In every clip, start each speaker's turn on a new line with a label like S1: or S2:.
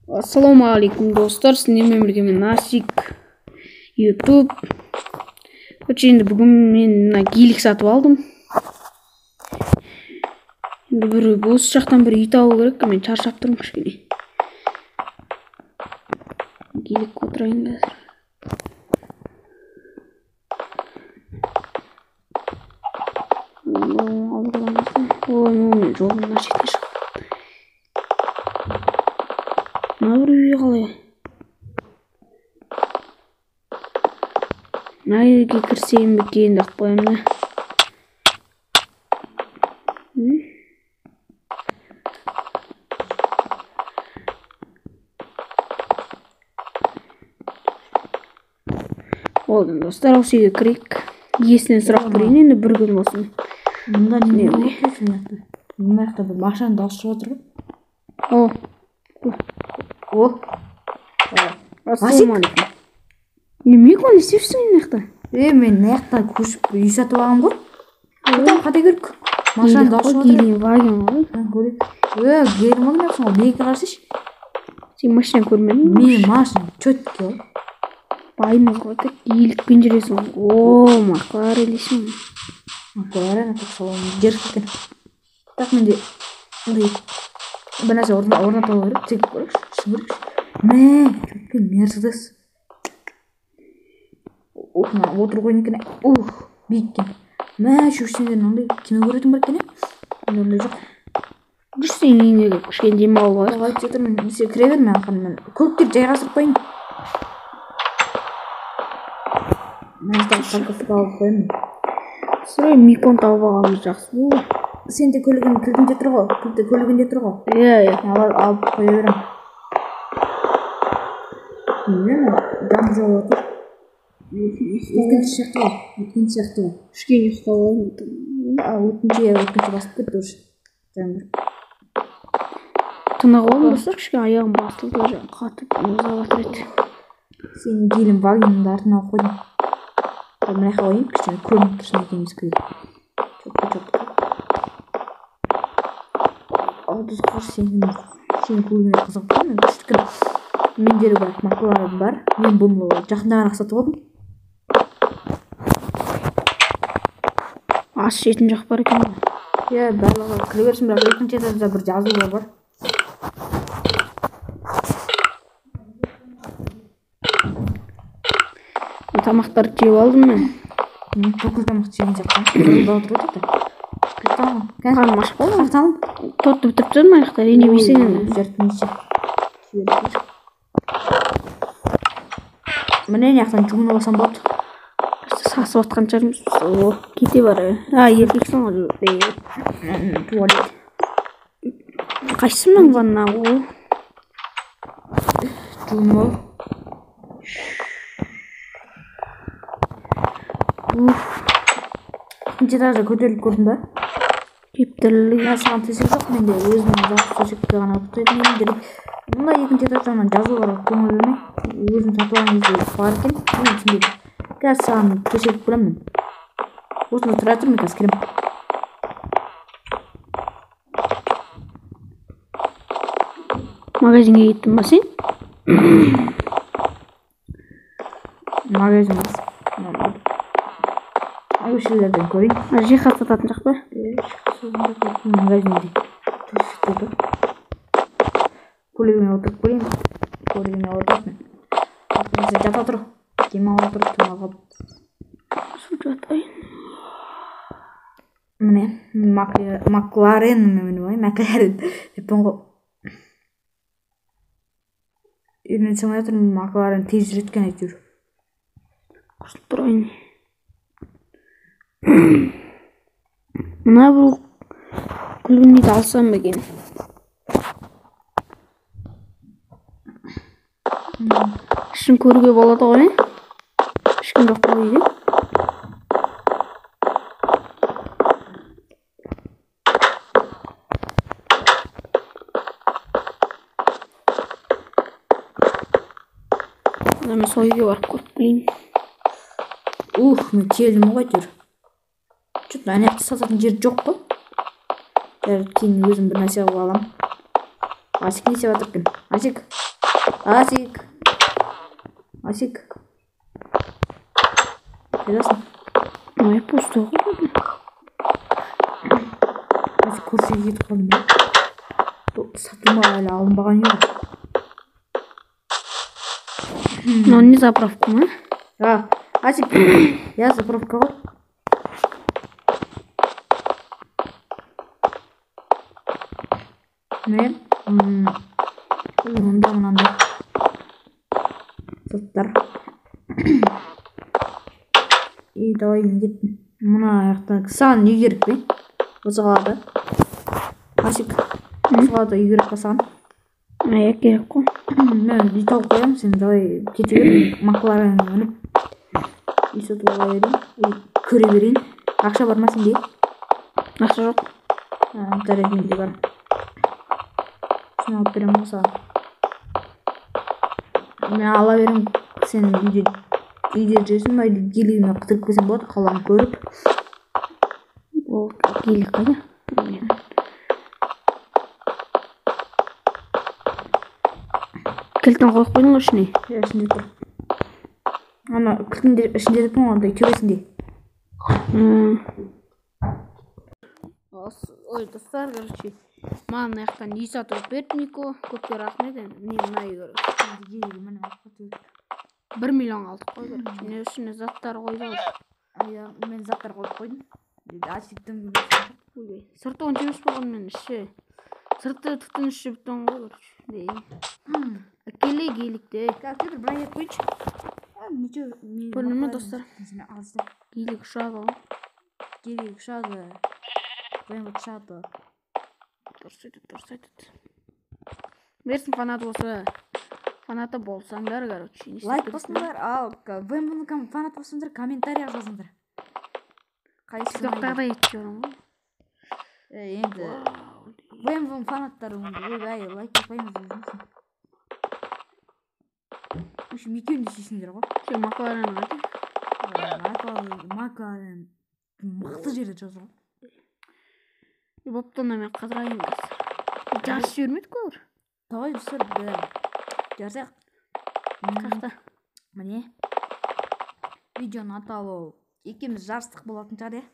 S1: Ассалаумағалейкум достар, сіздермен бірге мен Асик YouTube. Енді бүгін мен мына гейлік сатып алдым. Енді бір осы жақтан бір үй табу керек, мен шаршап тұрмын кішкене. Гейлік отырайын қазір. Ой, мен жолым мына шетке шығып. Мына бір үй қалай? Мына үйге кірсем бе екен деп қоямын да. Болды достар, осы үйге кірейік. Иесінен сұрақ берейін, енді бір күн болсын.
S2: Мында не болсын? Мына жақта бір машина дауысы шығып отыр ғой.
S1: Ассалаумағалейкум. Микон не істеп жүрсің мына жақта?
S2: Мен мына жақта көшіп үй сатып алғам ғой. Қайда көрік? Машина дауысы шығып отыр.
S1: Гейлин ваген ғой.
S2: Гейлин ваген yapsın ғой. Бейкі қарсыш?
S1: Сен машина көрмедің?
S2: Мен машина чөтке ғой.
S1: Байымыз ғой, так гейлікпен жүресің. О, мақлар елесің.
S2: Мақлар так салон жерік екен. Так менде бір нәрсе орнату керек. Тек көрікші, шыбырықшы. Көпке Мерседес. Отыр қойын екен. Бейіккен. Шөксендер нандай кино көретін бар екен. Ондай жоқ.
S1: Жүрсен үйіне кішкене демалып алайық.
S2: Айтып жатырмын, сен кіре берме ақырын. Көліктер жайғастырып қойын. Қалқысып алып қойын.
S1: Сұрай микон тауып алғанымыз жақсы болды.
S2: Сен де көлігінде тұр ғой. Көлігінде тұр ғой.
S1: Иә.
S2: Алып қоя берем. Жан жол отыр. Өткінші сияқты ғой.
S1: Кішкене ұйықтап алайын.
S2: Өткінші басып кетті уже.
S1: Тынық алып достар, кішкене аяғым басылды, қатып ұзап жатыр еді.
S2: Сен гейлин вагеніңді артына қойдың. Мына жаққа қойын, кішкене көрініп тұрсын екеніміз керек. Чөпті. Алдыз қош сен көңіліне қызық бар, мен күштікім. Мендері бар, мақларым бар. Мен бұны жақындаған сатып алдым.
S1: Ас жетін жақ бар екен ғой.
S2: Барлығы кіре берсін, бірақ екінші этажда бір жазулар бар.
S1: Тамақтарды жеп алдым мен.
S2: Бүкіл тамақты жеген сияқты. Бұрында отырып отыр.
S1: Қарным ашық болды.
S2: Қарталым.
S1: Торты бітіріп тұрмын аяқта, ренжімейсің енді.
S2: Жәртмейші. Міне яқтан жүгін алсам болады.
S1: Сасып атқан шығармыз. Кете бар. Еркексің ғой.
S2: Туалет.
S1: Қайсысының ванна ғой?
S2: Жүгін бол. Екінші этажда көтеріліп көрдің ба?
S1: Кептірлік.
S2: Саған төсек жоқ, менде өзімнің жақсы төсекке ғана отырып тұрдым. Мұнда екінші этаждан жазу бар, көңіл бөлмей. Өзім сатып алған кезде бар екен. Мен түсінбедім. Қазір саған төсек көремін. Осында тұра тұрмын, қазір кірем.
S1: Магазинге кеттің ба сен?
S2: Магазин емес. Көшелерден көрейін.
S1: Жиһаз сататын жақ па?
S2: Магазинде төсек көлігіме отырып көрейін. Көлігіме отыратын. Жата тұр. Демалып отырып тұмағып.
S1: Су жатайын.
S2: Міне, Макларен деппен ғой. Үйренет самай отырмын, Макларен тез жүреткен әйтеуір.
S1: Қосылып тұрайын. Мына бір күлгінді алсам ба екен? Ішін көруге болады ғой, не? Ешкім жоқ қой үйде. Мен сол үйге барып көріп білейін.
S2: Мен келдім ғой әйтеуір. Что-то аяқты сататын жер жоқ қой. Кейін өзім бір нәрсе алып аламын. Асик не істеп жатыр екен? Асик. Асик. Қайдасың?
S1: Ой, пусто ғой.
S2: Асик көрсеге кетіп қалдым ба? Бұл сатылмаған әлі алынбаған еді.
S1: Но не заправка ма?
S2: Асик, я заправка ғой. Мен мынандай заттар. Давай мен кеттім. Мына аяқта саған үй керек пе? Осы қалада. Асик, осы қалада үй керек па саған?
S1: Керек қой.
S2: Мен үй тауып қоямын, сен давай кете бер, Макларенге мініп үй сатып ала берейін, көре берейін. Ақша бар ма сенде?
S1: Ақша жоқ.
S2: Жарайды, менде бар. Соны алып беремін ғой саған. Мен ала беремін, сен үйде жүресің ба, гелигіме қыдырып келсең болады, қаланы көріп.
S1: Ол гелик қайда? Кілтін қойып қойдың ғой ішіне?
S2: Ішінде тұр. Ана кілтін ішінде деппін ғой, андай төбесінде.
S1: Ой, достар, короче, маған мына жақтан үй сатып берді Нико. Көпке рахмет. Мен мына үй көріп. 1 миллион алдық қой, короче. Не үшін заттар қойды ғой.
S2: Мен заттар қойып қойдым. Асиктің
S1: сырты онша емес болғанмен іші. Сырты түтін іші бүтін ғой, короче. Әкеле геликте.
S2: Қазір бір аяқ қойыншы.
S1: Көрдіңіз ме, достар? Гелик ұшады ғой.
S2: Гелик ұшады. Прямо ұшады.
S1: Дұрыс айтады. Берсін фанат болса. Фанаты болсаңдар, короче.
S2: Лайк басыңдар, ал ВМ-ның фанат болсаңдар, комментария жазыңдар.
S1: Тиктоктағы да етіп жүрмін ғой.
S2: Енді ВМ-ның фанаттары ойбай, лайк баспаймыз дейсің. Үші мекеуін десейсіңдер ғой.
S1: Сен Макларен қайда?
S2: Макларен мықты жерде жазу ғой.
S1: Боптан мен қадырайын қазір. Жарыс жібермедік қой.
S2: Давай достар, жарсақ.
S1: Қақта.
S2: Міне видеоның атауы екеуміз жарыстық болатын шығар, иә?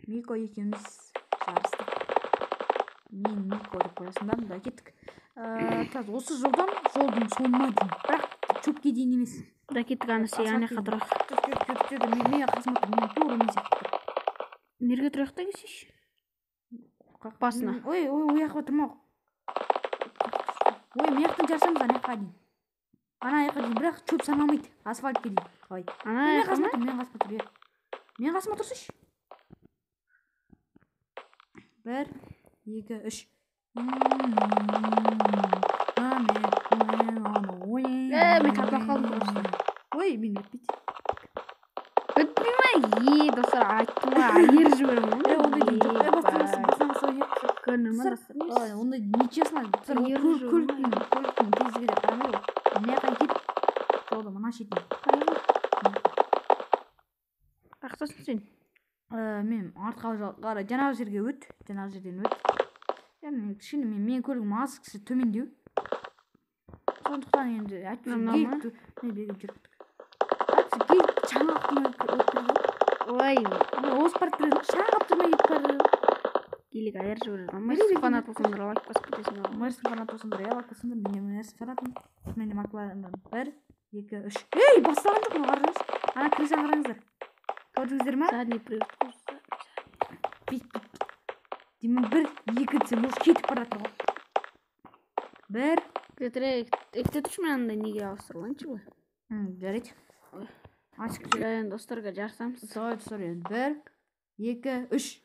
S2: Мико екеуміз жарыстық. Мен Мико деп қоясыңдар, да кеттік. Осы жолдың соңына дейін, бірақ чөпке дейін емес.
S1: Да кеттік, анысы яғни қадырақ.
S2: Мен қасыма тұр, мен тура мен сияқты тұр.
S1: Мерге тұрақта кесейші? Басына.
S2: Ой, ояққа тұрмау. Ой, мен яқтан жарсамыз, ана яққа дейін. Ана яққа дейін, бірақ чөп саналмайды, асфальтке дейін. Мен қасыма тұр. Мен қасыма тұрсыш. 1, 2, 3.
S1: Мен тартылып қалдым просто.
S2: Ой, мен өтпейді.
S1: Өтпей ма? Достар, айттым ғой, айыр жіберім.
S2: Ондай дейді.
S1: Көрінір ма, достар?
S2: Ондай нечестно. Көліктің кезіге де қарамай ғой. Мына яққа кет. Жолда мына шетіне.
S1: Қақтасың сен?
S2: Мен артқа қарай жаңағы жерге өт. Жаңағы жерден өт. Кішкене мен көлігім аз кісі төмендеу. Сондықтан енді гелик шаңғақтың өтпеді.
S1: Ой,
S2: осы парк кіреді, шаңғап тұрмай кетіп барды.
S1: гелик айыр жіберді. Мерсі фанат болсаңдар, лайк басып кетесің.
S2: Мерсі фанат болсаңдар, лайк басыңдар. Мен Мерсі фанатым. Менде Маклареннен 1, 2, 3. Ей, бастаған жоқ мына қараңыз. Ана кірсең қараңыздар. Көрдіңіздер ма?
S1: Задний привод.
S2: Деймін 1, 2 десем, осы кетіп бара жатыр ғой. 1.
S1: Екте тұршы мен андай неге ауыстырылайыншы ғой.
S2: Жарайды.
S1: Ашық жайын достарға жарсамыз.
S2: Солай достар енді 1, 2, 3.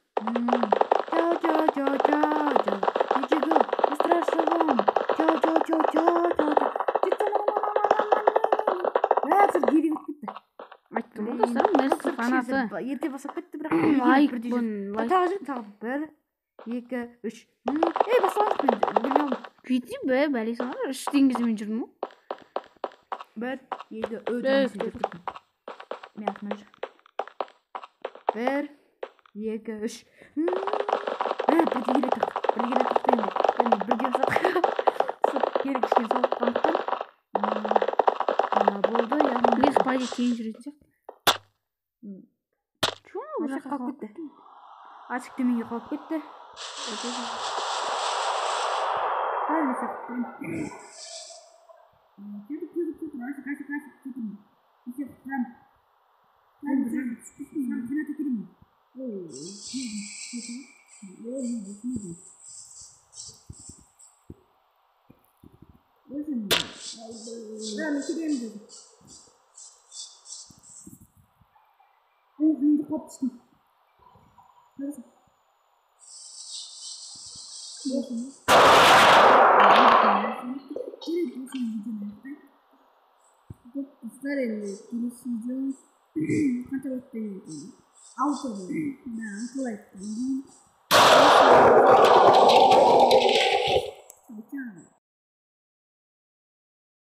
S1: Айттым ғой достар, Мерсі фанаты.
S2: Ерте басып кетті, бірақ
S1: Лайкпын.
S2: тағы 1, 2, 3. Ей, басталандық мен білмей алдым.
S1: Күйті бе, бәлей санар, 3 теңгізімен жүрмін ғой.
S2: 1, 2, 3. Мен артына жүр. 1, 2, 3. Бірге келе тұрды. кері кішкене салып болды яғни
S1: негізі по идее кейін жүретін сияқты. Чё,
S2: бұл жаққа қалып кетті. Ашық төменге қалып кетті. Правильно сияқты.
S1: Auto.